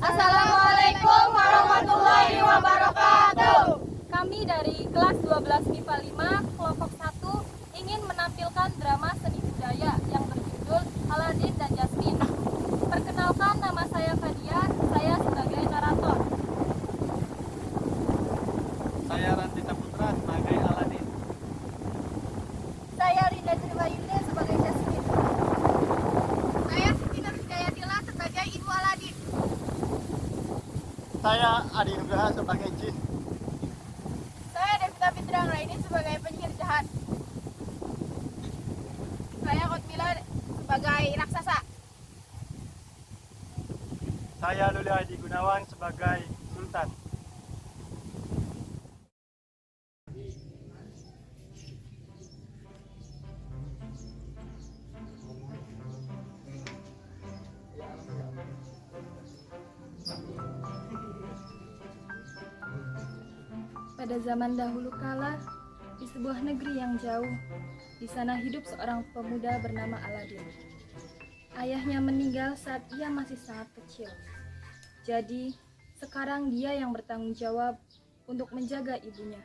Assalamualaikum warahmatullahi wabarakatuh. Kami dari kelas 12 MIPA 5 kelompok 1 ingin menampilkan drama seni budaya yang berjudul Aladin dan Jasmine. Perkenalkan, nama saya Fadia, saya sebagai narator. Saya Rantita Putra sebagai Aladin. Saya Rinda Tribayuni sebagai Jasmine. Saya Siti Nurhidayatila sebagai Ibu Aladin. Saya Adi Nugraha sebagai Jin. Saya Devita Fitri Anggraini sebagai penyihir jahat. Saya Kotmila sebagai raksasa. Saya Luli Adi Gunawan sebagai Sultan. Pada zaman dahulu kala, di sebuah negeri yang jauh, di sana hidup seorang pemuda bernama Aladin. Ayahnya meninggal saat ia masih sangat kecil. Jadi, sekarang dia yang bertanggung jawab untuk menjaga ibunya.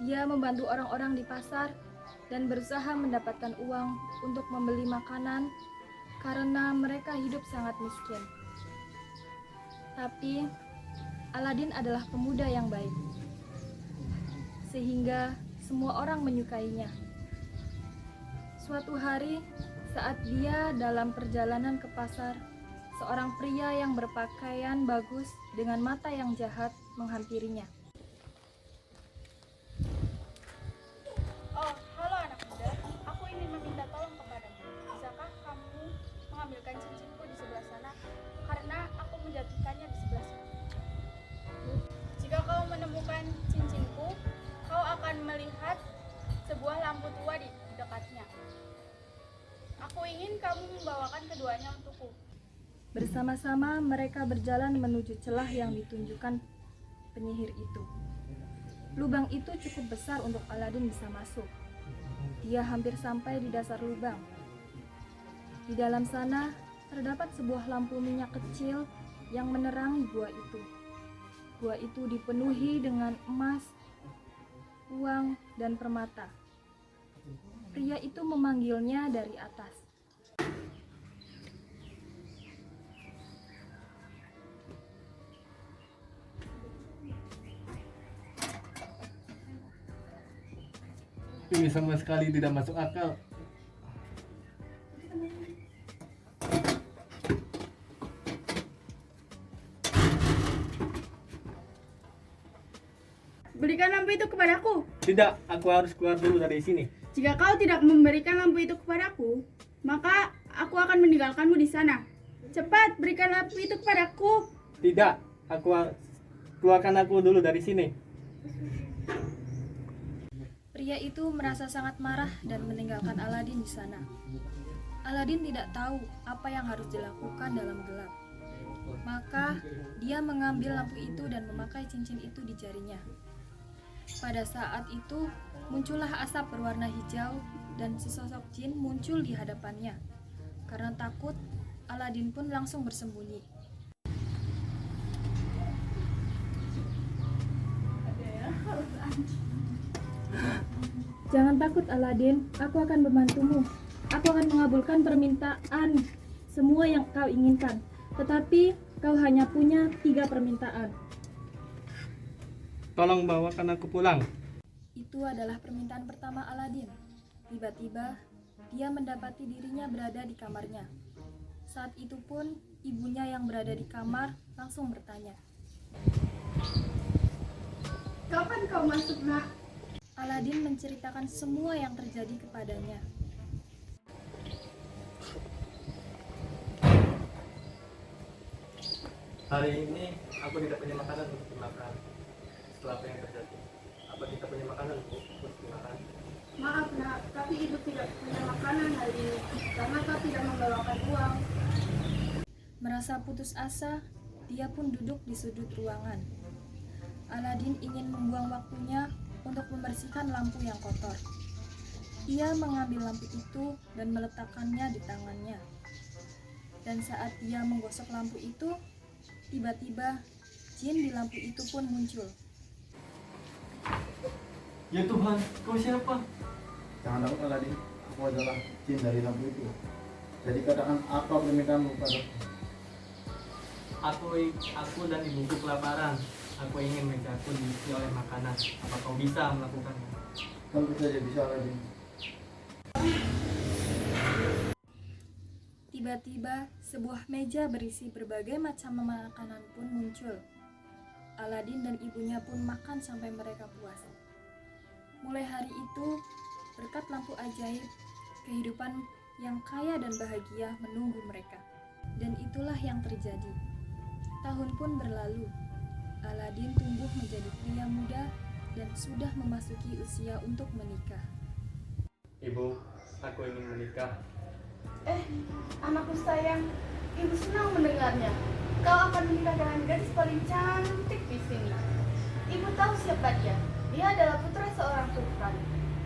Dia membantu orang-orang di pasar dan berusaha mendapatkan uang untuk membeli makanan karena mereka hidup sangat miskin. Tapi Aladin adalah pemuda yang baik, sehingga semua orang menyukainya. Suatu hari, saat dia dalam perjalanan ke pasar, seorang pria yang berpakaian bagus dengan mata yang jahat menghampirinya. Oh, halo anak muda. Aku ingin meminta tolong kepadamu. Bisakah kamu mengambilkan cincinku di sebelah sana? Karena aku menjatuhkannya di sebelah sana. Jika kau menemukan cincinku, kau akan melihat sebuah lampu tua di dekatnya. Aku ingin kamu membawakan keduanya untukku. Bersama-sama mereka berjalan menuju celah yang ditunjukkan penyihir itu. Lubang itu cukup besar untuk Aladin bisa masuk. Dia hampir sampai di dasar lubang. Di dalam sana terdapat sebuah lampu minyak kecil yang menerangi gua itu. Gua itu dipenuhi dengan emas, uang, dan permata. Pria itu memanggilnya dari atas. Ini sama sekali tidak masuk akal. Berikan lampu itu kepadaku. Tidak, aku harus keluar dulu dari sini. Jika kau tidak memberikan lampu itu kepadaku, maka aku akan meninggalkanmu di sana. Cepat, berikan lampu itu kepadaku. Tidak, keluarkan aku dulu dari sini. Pria itu merasa sangat marah dan meninggalkan Aladin di sana. Aladin tidak tahu apa yang harus dilakukan dalam gelap. Maka dia mengambil lampu itu dan memakai cincin itu di jarinya. Pada saat itu muncullah asap berwarna hijau dan sesosok jin muncul di hadapannya. Karena takut, Aladin pun langsung bersembunyi. Jangan takut Aladin, aku akan membantumu. Aku akan mengabulkan permintaan semua yang kau inginkan. Tetapi kau hanya punya 3 permintaan. Tolong bawakan aku pulang. Itu adalah permintaan pertama Aladin. Tiba-tiba, dia mendapati dirinya berada di kamarnya. Saat itu pun, ibunya yang berada di kamar langsung bertanya. Kapan kau masuk, nak? Aladin menceritakan semua yang terjadi kepadanya. Hari ini aku tidak punya makanan untuk dimakan. Setelah apa yang terjadi, apa kita punya makanan untuk dimakan? Maaf, nak, tapi ibu tidak punya makanan hari ini karena kau tidak membawakan uang. Merasa putus asa, dia pun duduk di sudut ruangan. Aladin ingin membuang waktunya untuk membersihkan lampu yang kotor. Ia mengambil lampu itu dan meletakkannya di tangannya. Dan saat dia menggosok lampu itu, tiba-tiba jin di lampu itu pun muncul. Ya Tuhan, kau siapa? Jangan takut Aladin, aku adalah jin dari lampu itu. Jadi katakan apa permintaanmu padaku? Aku dan ibuku kelaparan. Aku ingin mejaku diisi oleh makanan. Apa kau bisa melakukannya? Tentu saja bisa Aladin. Tiba-tiba sebuah meja berisi berbagai macam makanan pun muncul. Aladin dan ibunya pun makan sampai mereka puas. Mulai hari itu, berkat lampu ajaib, kehidupan yang kaya dan bahagia menunggu mereka. Dan itulah yang terjadi. Tahun pun berlalu. Aladin tumbuh menjadi pria muda dan sudah memasuki usia untuk menikah. Ibu, aku ingin menikah. Anakku sayang, ibu senang mendengarnya. Kau akan menikah dengan gadis paling cantik di sini. Ibu tahu siapa dia. Dia adalah putra seorang sultan.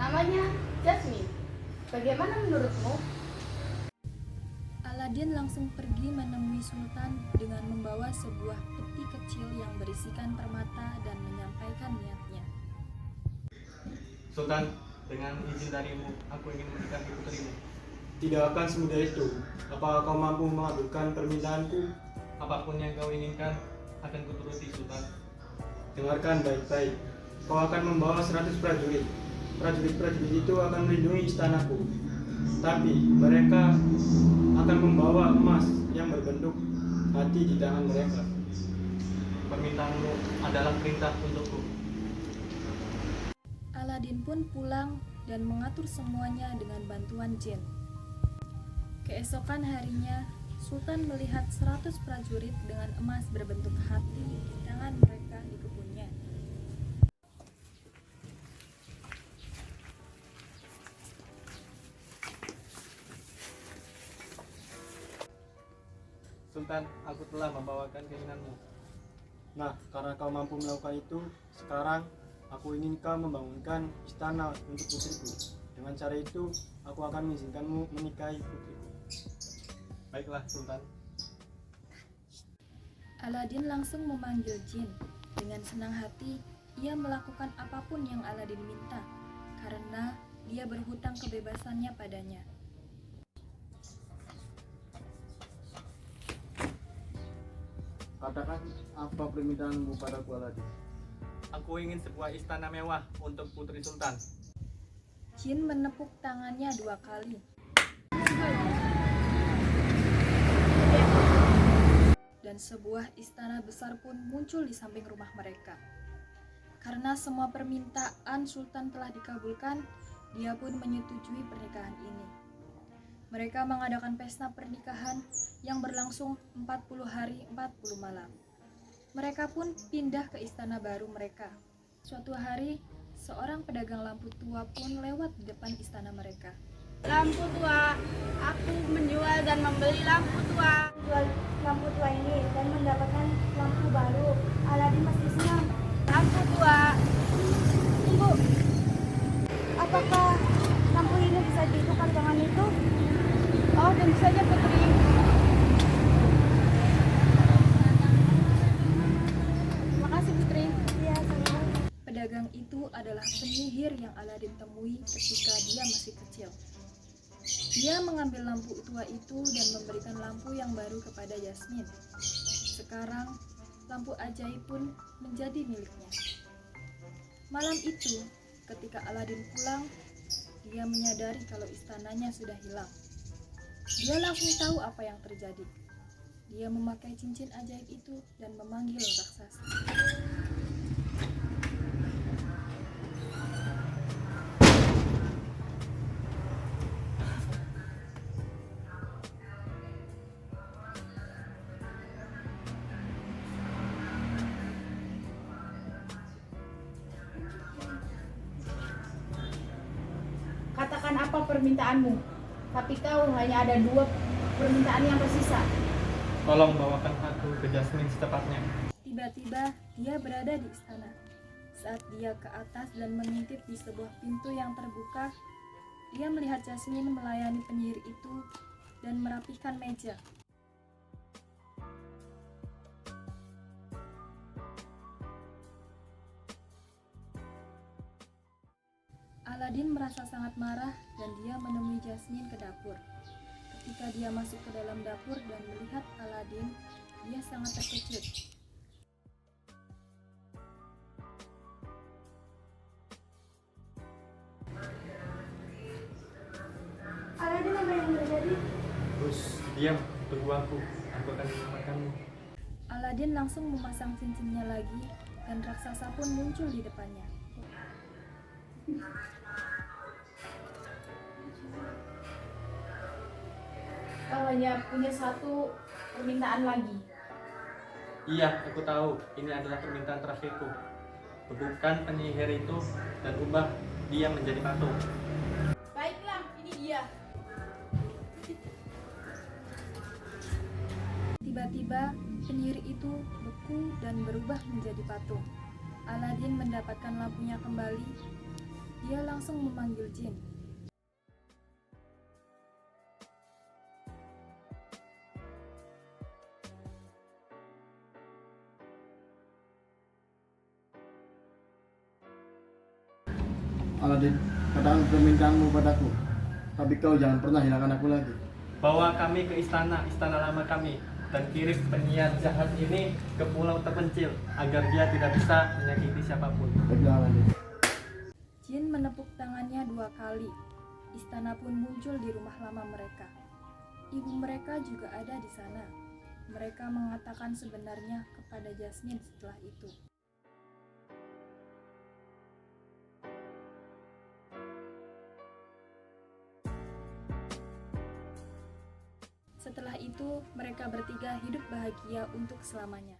Namanya Jasmine. Bagaimana menurutmu? Aladin langsung pergi menemui Sultan dengan membawa sebuah peti kecil yang berisikan permata dan menyampaikan niatnya. Sultan, dengan izin darimu, aku ingin menikahi putrimu. Tidak akan semudah itu. Apakah kau mampu mengabulkan permintaanku? Apapun yang kau inginkan, akan kuturuti Sultan. Dengarkan baik-baik. Kau akan membawa 100 prajurit. Prajurit-prajurit itu akan melindungi istanaku. Tapi mereka akan membawa emas yang berbentuk hati di tangan mereka. Permintaanmu adalah perintah untukku. Aladin pun pulang dan mengatur semuanya dengan bantuan jin. Keesokan harinya, Sultan melihat 100 prajurit dengan emas berbentuk hati di tangan mereka di kebunnya. Sultan, aku telah membawakan keinginanmu. Nah, karena kau mampu melakukan itu, sekarang aku ingin kau membangunkan istana untuk putriku. Dengan cara itu, aku akan mengizinkanmu menikahi putriku. Baiklah, Sultan. Aladin langsung memanggil jin. Dengan senang hati, ia melakukan apapun yang Aladin minta, karena dia berhutang kebebasannya padanya. Katakan apa permintaanmu padaku Aladin? Aku ingin sebuah istana mewah untuk putri Sultan. Jin menepuk tangannya 2 kali. Dan sebuah istana besar pun muncul di samping rumah mereka. Karena semua permintaan Sultan telah dikabulkan, dia pun menyetujui pernikahan ini. Mereka mengadakan pesta pernikahan yang berlangsung 40 hari 40 malam. Mereka pun pindah ke istana baru mereka. Suatu hari, seorang pedagang lampu tua pun lewat di depan istana mereka. Lampu tua, aku menjual dan membeli lampu tua. Jual lampu tua ini dan mendapatkan lampu baru. Aladin pasti senang. Lampu tua, Tunggu, apakah lampu ini bisa ditukar dengan itu? oh tentu saja putri. Makasih putri. Iya, sama. Pedagang itu adalah penyihir yang Aladin temui ketika dia masih kecil. Dia mengambil lampu tua itu dan memberikan lampu yang baru kepada Jasmine. Sekarang, lampu ajaib pun menjadi miliknya. Malam itu, ketika Aladin pulang, dia menyadari kalau istananya sudah hilang. Dia langsung tahu apa yang terjadi. Dia memakai cincin ajaib itu dan memanggil raksasa. Katakan apa permintaanmu. Tapi kau hanya ada 2 permintaan yang tersisa. Tolong bawakan aku ke Jasmine secepatnya. Tiba-tiba dia berada di istana. Saat dia ke atas dan mengintip di sebuah pintu yang terbuka, dia melihat Jasmine melayani penyihir itu dan merapihkan meja. Aladin merasa sangat marah dan dia menemui Jasmine ke dapur. Ketika dia masuk ke dalam dapur dan melihat Aladin, dia sangat terkejut. Aladin, apa yang terjadi? Terus diam, tunggu aku akan menyelamatkanmu. Aladin langsung memasang cincinnya lagi dan raksasa pun muncul di depannya. Kau hanya punya satu permintaan lagi. Iya, aku tahu. Ini adalah permintaan terakhirku. Teguhkan penyihir itu dan ubah dia menjadi patung. Baiklah, ini dia. Tiba-tiba penyihir itu beku dan berubah menjadi patung. Aladin mendapatkan lampunya kembali. Dia langsung memanggil jin. Aladin, katakan permintaanmu padaku, tapi kau jangan pernah hilangkan aku lagi. Bawa kami ke istana lama kami, dan kirim penyihir jahat ini ke pulau terpencil agar dia tidak bisa menyakiti siapapun. Baiklah Aladin. Jin menepuk tangannya 2 kali. Istana pun muncul di rumah lama mereka. Ibu mereka juga ada di sana. Mereka mengatakan sebenarnya kepada Jasmine setelah itu. Setelah itu, mereka bertiga hidup bahagia untuk selamanya.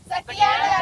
Sekian